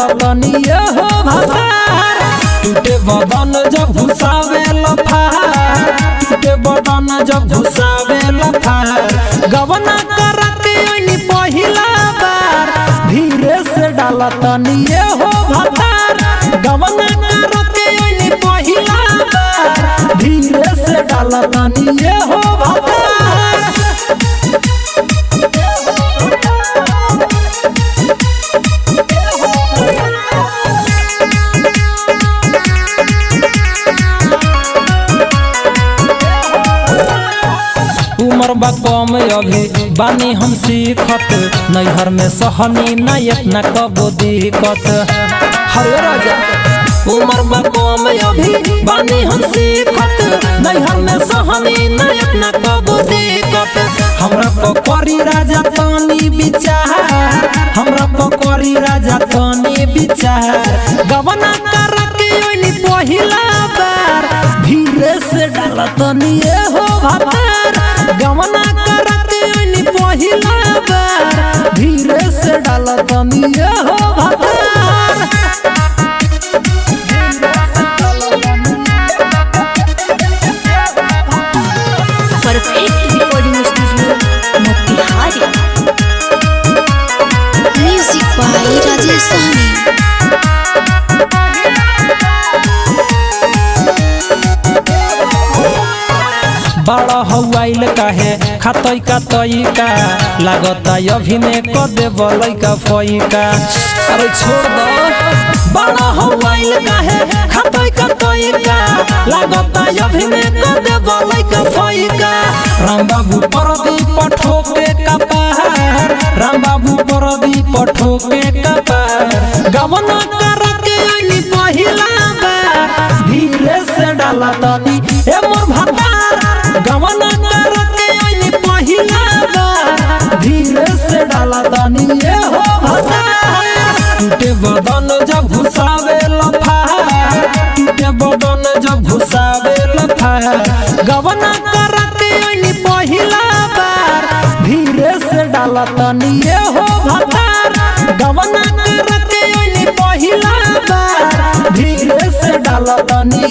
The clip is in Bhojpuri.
डालतनी हो भतार टूटे बदन जब घुसावे लफार टूटे बदन जब घुसावे लफार गवना करके ओनी पहिला बार धीरे से डालतनी हो भतार गवना करके ओनी पहिला बार धीरे से डालतनी हो भतार उमर बा कम अभी बानी हम सीखत नैहर में सहनी न इतना कबो दिक्कत हरे राजा उमर बा कम अभी बानी हम सीखत नैहर में सहनी न इतना कबो दिक्कत हमरा पकड़ी राजा तनी विचार हमरा पकड़ी राजा तनी विचार गवना करके ओनी पहिला बार धीरे से डालतनी हो भतार गवना करके ओनी पहिला बार धीरे से डालतनी हो भतार perfect recording studio Motihari music by Rajesh Sahni बड़ा हवाइल काहे खातई का तईका लागता अभी में क देबल का फईका अरे छोड़ दो बड़ा हवाइल काहे खातई का तईका लागता अभी में क देबल का फईका राम बाबू परदीप ठोके कपार राम बाबू परदीप ठोके कपार गवना करके ओनी पहिला बार धीरे से डालतनी ए मोर भतार गवना करके ओनी पहिला बार धीरे से डालतनी हो भतार टूटे बदन जब घुसावे लफार टूटे बदन जब घुसावे लफार गवना करके ओनी पहिला बार धीरे से डालतनी हो भतार गवना करके ओनी पहिला बार धीरे से डालतनी